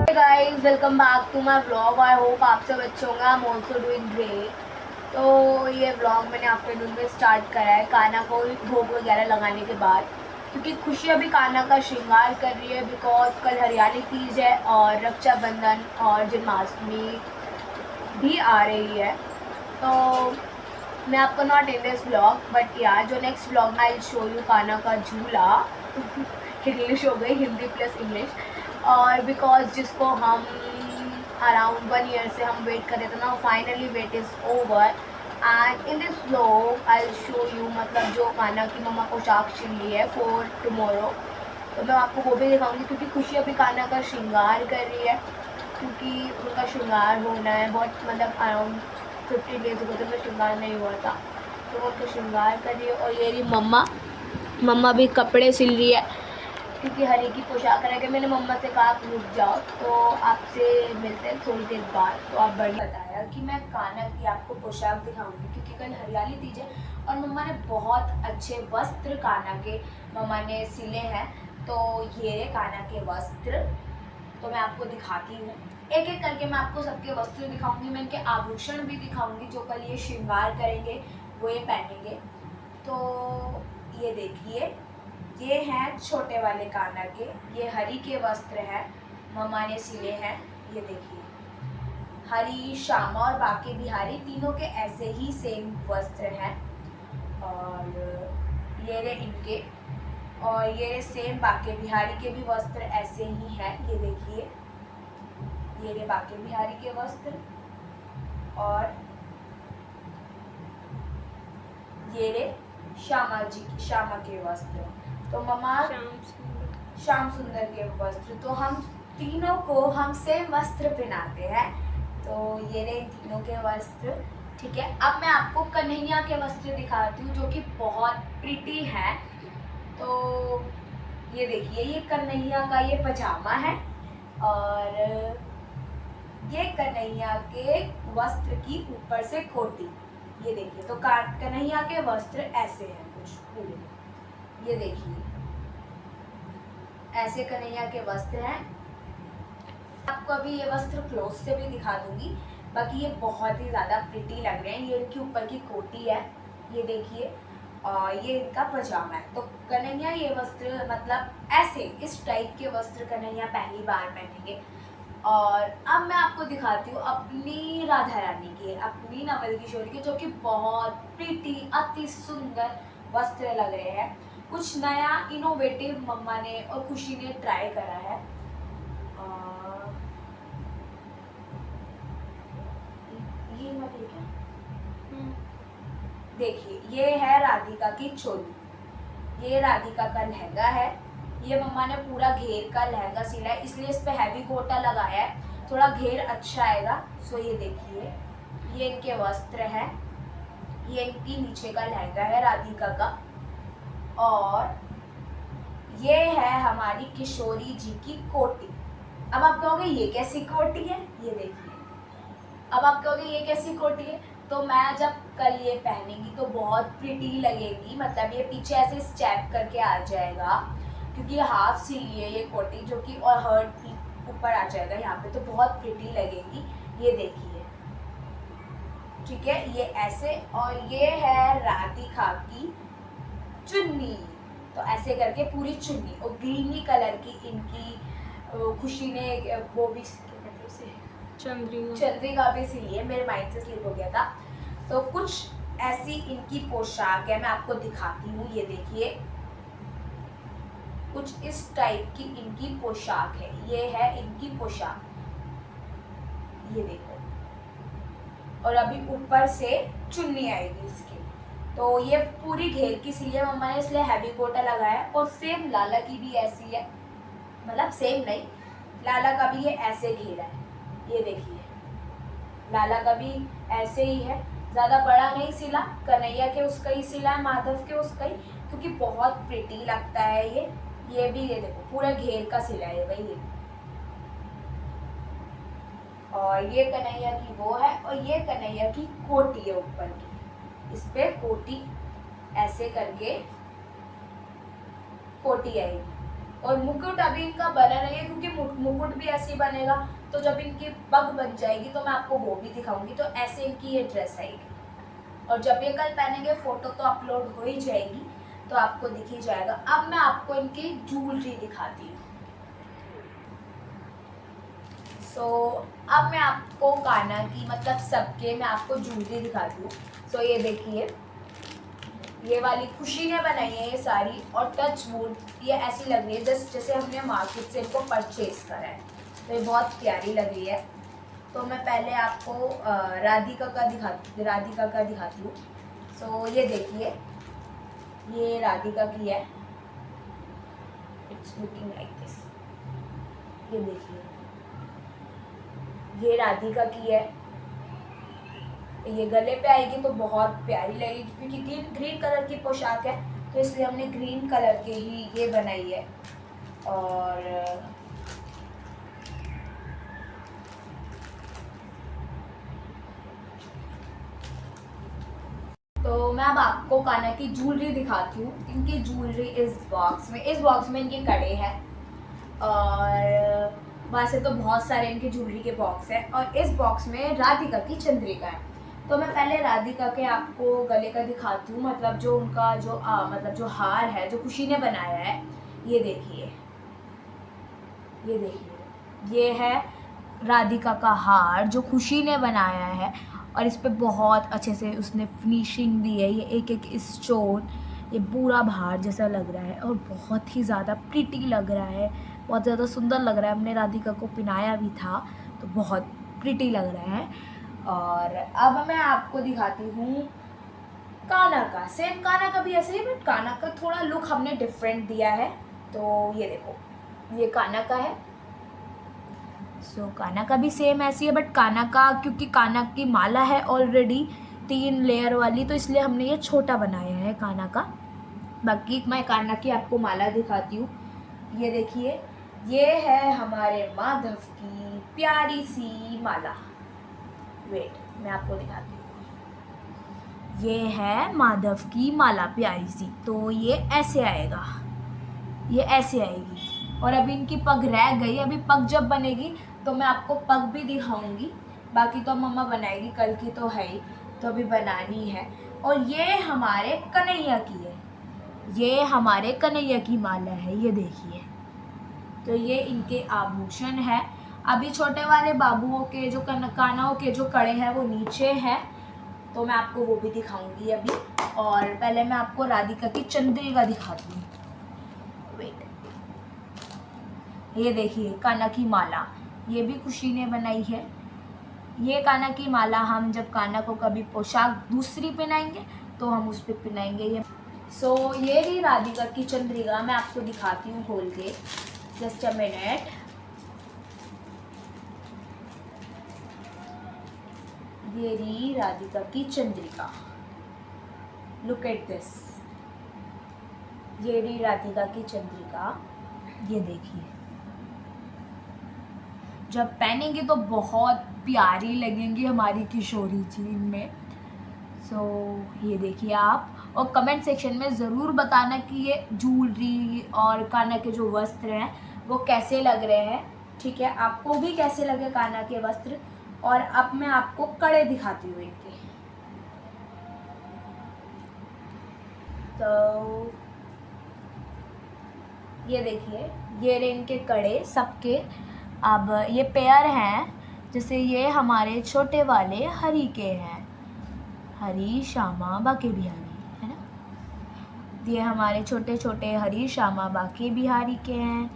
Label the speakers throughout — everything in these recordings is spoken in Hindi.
Speaker 1: Guys welcome back to my vlog. I hope आप सब अच्छे होंगे। I am also doing great. तो ये व्लॉग मैंने आफ्टरनून में स्टार्ट करा है कान्हा को भोग वगैरह लगाने के बाद, क्योंकि खुशी अभी कान्हा का श्रृंगार कर रही है बिकॉज कल हरियाली तीज है और रक्षाबंधन और जन्माष्टमी भी आ रही है। तो मैं आपको not in this vlog but यार जो नेक्स्ट व्लॉग में आई शो यू कान्हा का झूला इंग्लिश हो गई, हिंदी प्लस इंग्लिश। और बिकॉज जिसको हम अराउंड 1 ईयर से हम वेट कर रहे थे ना, finally wait is over and in this vlog I show you मतलब जो कान्हा की मम्मा पोशाक सिल ली है फॉर टुमारो। तो मैं आपको वो भी दिखाऊंगी क्योंकि खुशी अभी कान्हा का श्रृंगार कर रही है, क्योंकि उनका श्रृंगार होना है बहुत, मतलब अराउंड 50 डेज हो गए तो श्रृंगार नहीं हुआ था, तो वो तो श्रृंगार कर रही है। और ये रही मम्मा भी कपड़े सिल रही है क्योंकि हरी की पोशाक रह गई। मैंने मम्मा से कहा आप रुक जाओ, तो आपसे मिलते हैं थोड़ी देर बाद। तो आप बड़ी बताया कि मैं कान्हा की आपको पोशाक दिखाऊंगी क्योंकि कल हरियाली तीज है और मम्मा ने बहुत अच्छे वस्त्र कान्हा के मम्मा ने सिले हैं। तो ये रहे कान्हा के वस्त्र, तो मैं आपको दिखाती हूँ एक एक करके। मैं आपको सबके वस्त्र दिखाऊंगी, मैं इनके आभूषण भी दिखाऊंगी जो कल ये श्रृंगार करेंगे वो ये पहनेंगे। तो ये देखिए, ये हैं छोटे वाले कान्हा के, ये हरी के वस्त्र हैं मम्मा ने सिले हैं। ये देखिए हरी, श्यामा और बाके बिहारी तीनों के ऐसे ही सेम वस्त्र हैं। और ये रहे इनके, और ये सेम बाके बिहारी के भी वस्त्र ऐसे ही हैं। ये देखिए ये रहे बाके बिहारी के वस्त्र और ये रहे श्यामा के वस्त्र। तो मम्मा श्याम सुंदर के वस्त्र, तो हम तीनों को हम सेम वस्त्र पहनाते हैं। तो ये रहे तीनों के वस्त्र, ठीक है। अब मैं आपको कन्हैया के वस्त्र दिखाती हूँ जो कि बहुत प्रिटी है। तो ये देखिए ये कन्हैया का ये पजामा है और ये कन्हैया के वस्त्र की ऊपर से कोटी। ये देखिए तो कन्हैया के वस्त्र ऐसे हैं कुछ पूरे, ये देखिए ऐसे कन्हैया के वस्त्र हैं। आपको अभी ये वस्त्र क्लोज से भी दिखा दूंगी, बाकी ये बहुत ही ज़्यादा प्रिटी लग रहे हैं। ये इनके ऊपर की कोटी है, ये देखिए, और ये इनका पजामा है। तो कन्हैया ये वस्त्र मतलब ऐसे इस टाइप के वस्त्र कन्हैया पहली बार पहनेंगे। और अब मैं आपको दिखाती हूँ अपनी राधा रानी के, अपनी नवल किशोरी के, जो कि बहुत प्रिटी अति सुंदर वस्त्र लग रहे हैं। कुछ नया इनोवेटिव मम्मा ने और खुशी ने ट्राई करा है। ये मत देखिए ये है राधिका की चोली, ये राधिका का लहंगा है। ये मम्मा ने पूरा घेर का लहंगा सिला है, इसलिए इस पे हैवी गोटा लगाया है, थोड़ा घेर अच्छा आएगा। सो ये देखिए ये इनके वस्त्र है, ये इनकी नीचे का लहंगा है राधिका का। और ये है हमारी किशोरी जी की कोटी। अब आप कहोगे ये कैसी कोटी है, ये देखिए। अब आप कहोगे ये कैसी कोटी है, तो मैं जब कल ये पहनेंगी तो बहुत प्रिटी लगेगी। मतलब ये पीछे ऐसे स्टेप करके आ जाएगा क्योंकि हाफ सिली है ये कोटी, जो कि और हर्ट ऊपर आ जाएगा यहाँ पे, तो बहुत प्रिटी लगेगी। ये देखिए, ठीक है, ये ऐसे। और ये है राधिका की चुन्नी, तो ऐसे करके पूरी चुन्नी और ग्रीनी कलर की इनकी खुशी ने वो भी उसे चंद्रिका भी सिली है, मेरे माइंड से स्लिप हो गया था। तो कुछ ऐसी इनकी पोशाक है, मैं आपको दिखाती हूँ। ये देखिए कुछ इस टाइप की इनकी पोशाक है, ये है इनकी पोशाक, ये देखो। और अभी ऊपर से चुन्नी आएगी इसकी। तो ये पूरी घेर की सिली है मम्मा ने, इसलिए हैवी गोटा लगाया। और सेम लाला की भी ऐसी है, मतलब सेम नहीं, लाला का भी ये ऐसे घेरा है। ये देखिए लाला का भी ऐसे ही है, ज़्यादा बड़ा नहीं सिला, कन्हैया के उसका ही सिला है, माधव के उसका ही, क्योंकि बहुत प्रिटी लगता है ये। ये भी ये देखो पूरा घेर का सिला है भाई ये। और ये कन्हैया की वो है, और ये कन्हैया की कोटी है ऊपर की, इस पे कोटी ऐसे करके कोटी आएगी। और मुकुट अभी इनका बना नहीं है क्योंकि मुकुट भी ऐसे ही बनेगा, तो जब इनकी पग बन जाएगी तो मैं आपको वो भी दिखाऊंगी। तो ऐसे इनकी ये ड्रेस आएगी और जब ये कल पहनेंगे फोटो तो अपलोड हो ही जाएगी, तो आपको दिख ही जाएगा। अब मैं आपको इनकी ज्वेलरी दिखाती हूँ। अब मैं आपको कान्हा की मतलब सबके मैं आपको ज्वेलरी दिखाती हूँ। ये देखिए, ये वाली खुशी ने बनाई है ये सारी, और टच वुड ये ऐसी लग रही है जैसे हमने मार्केट से इनको परचेज करा है, तो ये बहुत प्यारी लग रही है। तो मैं पहले आपको राधिका का दिखाती हूँ। ये देखिए, ये राधिका की है, इट्स लुकिंग लाइक दिस। ये देखिए, ये राधिका की है, ये गले पे आएगी तो बहुत प्यारी लगेगी क्योंकि ग्रीन कलर की पोशाक है, तो इसलिए हमने ग्रीन कलर के ही ये बनाई है। और तो मैं अब आपको कान्हा की ज्वेलरी दिखाती हूँ। इनकी ज्वेलरी इस बॉक्स में इनके कड़े हैं, और वैसे तो बहुत सारे इनके ज्वेलरी के बॉक्स हैं, और इस बॉक्स में राधिका की चंद्रिका है। तो मैं पहले राधिका के आपको गले का दिखाती हूँ, मतलब जो उनका जो हार है जो खुशी ने बनाया है। ये देखिए, ये है राधिका का हार जो खुशी ने बनाया है, और इस पे बहुत अच्छे से उसने फिनिशिंग दी है। ये एक एक स्टोन, ये पूरा भार जैसा लग रहा है और बहुत ही ज़्यादा प्रिटी लग रहा है, बहुत ज़्यादा सुंदर लग रहा है। हमने राधिका को पहनाया भी था तो बहुत प्रिटी लग रहा है। और अब मैं आपको दिखाती हूँ कान्हा का। सेम कान्हा का भी ऐसे ही, बट कान्हा का थोड़ा लुक हमने डिफरेंट दिया है। तो ये देखो, ये कान्हा का है। कान्हा का भी सेम ऐसी है, बट कान्हा का क्योंकि कान्हा की माला है ऑलरेडी 3 लेयर वाली, तो इसलिए हमने ये छोटा बनाया है कान्हा का। बाकी मैं कान्हा की आपको माला दिखाती हूँ। ये देखिए, ये है हमारे माधव की प्यारी सी माला। वेट, मैं आपको दिखाती हूँ। ये है माधव की माला प्यारी सी, तो ये ऐसे आएगा, ये ऐसे आएगी। और अभी इनकी पग रह गई, अभी पग जब बनेगी तो मैं आपको पग भी दिखाऊंगी। बाकी तो मम्मा बनाएगी, कल की तो है ही, तो अभी बनानी है। और ये हमारे कन्हैया की है, ये हमारे कन्हैया की माला है, ये देखिए। तो ये इनके आभूषण है। अभी छोटे वाले बाबुओं के जो कान्हाओं के जो कड़े हैं वो नीचे हैं, तो मैं आपको वो भी दिखाऊंगी अभी। और पहले मैं आपको राधिका की चंद्रिका दिखाती हूँ। वेट, ये देखिए कान्हा की माला, ये भी खुशी ने बनाई है। ये कान्हा की माला हम जब कान्हा को कभी पोशाक दूसरी पहनाएंगे तो हम उस पर पहनाएंगे ये। ये रही राधिका की चंद्रिका, मैं आपको दिखाती हूँ खोल के, जस्ट अ मिनट। ये रही राधिका की चंद्रिका, लुक एट दिस। ये रही राधिका की चंद्रिका, ये देखिए। जब पहनेंगे तो बहुत प्यारी लगेंगी हमारी किशोरी जी इनमें। ये देखिए आप, और कमेंट सेक्शन में ज़रूर बताना कि ये ज्वेलरी और कान्हा के जो वस्त्र हैं वो कैसे लग रहे हैं। ठीक है, आपको भी कैसे लगे कान्हा के वस्त्र। और अब मैं आपको कड़े दिखाती हूँ इनके। तो ये देखिए, ये रहे इनके कड़े सबके। अब ये पेयर हैं, जैसे ये हमारे छोटे वाले हरि के हैं, हरि श्यामा बाके बिहारी, है ना। ये हमारे छोटे छोटे हरि श्यामा बाके बिहारी के हैं,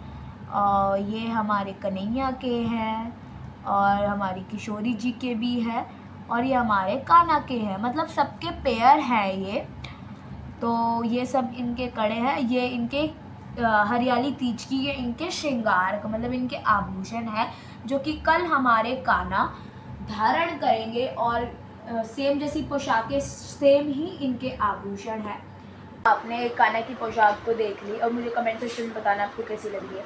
Speaker 1: और ये हमारे कन्हैया के हैं, और हमारी किशोरी जी के भी है, और ये हमारे कान्हा के हैं, मतलब सबके पेयर हैं ये। तो ये सब इनके कड़े हैं, ये इनके हरियाली तीज की ये इनके श्रृंगार का मतलब इनके आभूषण है, जो कि कल हमारे कान्हा धारण करेंगे। और सेम जैसी पोशाकें, सेम ही इनके आभूषण है। आपने कान्हा की पोशाक को देख ली, और मुझे कमेंट सेक्शन में बताना आपको कैसी लगी है।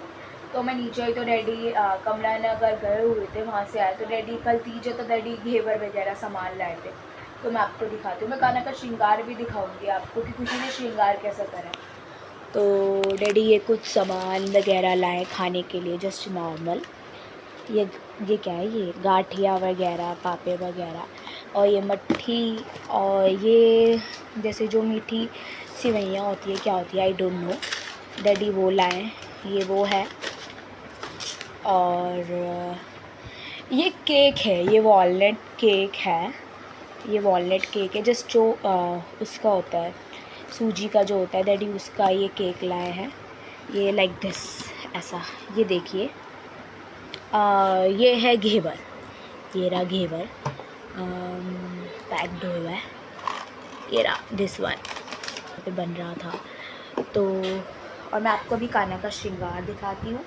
Speaker 1: तो मैं नीचे ही तो डैडी कमला नगर गए हुए थे, वहाँ से आए, तो डैडी कल तीज है तो डैडी घेवर वगैरह सामान लाए थे, तो मैं आपको दिखाती हूँ। मैं कान्हा का श्रृंगार भी दिखाऊंगी आपको कि खुशी ने श्रृंगार कैसा करा है। तो डैडी ये कुछ सामान वगैरह लाए खाने के लिए, जस्ट नॉर्मल। ये क्या है, ये गाठिया वगैरह, पापे वगैरह, और ये मट्ठी, और ये जैसे जो मीठी सिवैयाँ होती है, क्या होती है आई डोंट नो, डैडी वो लाए। ये वो है। और ये केक है, ये वॉलनट केक है। ये वॉलनट केक है, जस्ट जो उसका होता है, सूजी का जो होता है, डैडी उसका ये केक लाए हैं। ये लाइक दिस, ऐसा, ये देखिए। ये है घेवर, ये रहा घेवर, पैक्ड हुआ है। ये रहा दिस वन, पे बन रहा था। तो और मैं आपको भी कान्हा का श्रृंगार दिखाती हूँ।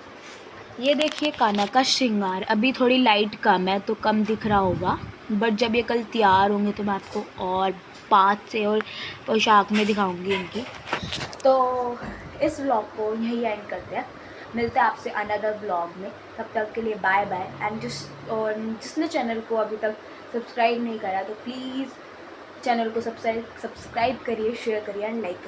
Speaker 1: ये देखिए कान्हा का श्रृंगार, अभी थोड़ी लाइट कम है तो कम दिख रहा होगा, बट जब ये कल तैयार होंगे तो मैं आपको और पाँच से और पोशाक में दिखाऊंगी इनकी। तो इस व्लॉग को यहीं एंड करते हैं, मिलते हैं आपसे अनदर व्लॉग में। तब तक के लिए बाय बाय। एंड जिसने चैनल को अभी तक सब्सक्राइब नहीं करा तो प्लीज़ चैनल को सब्सक्राइब करिए, शेयर करिए एंड लाइक करिए।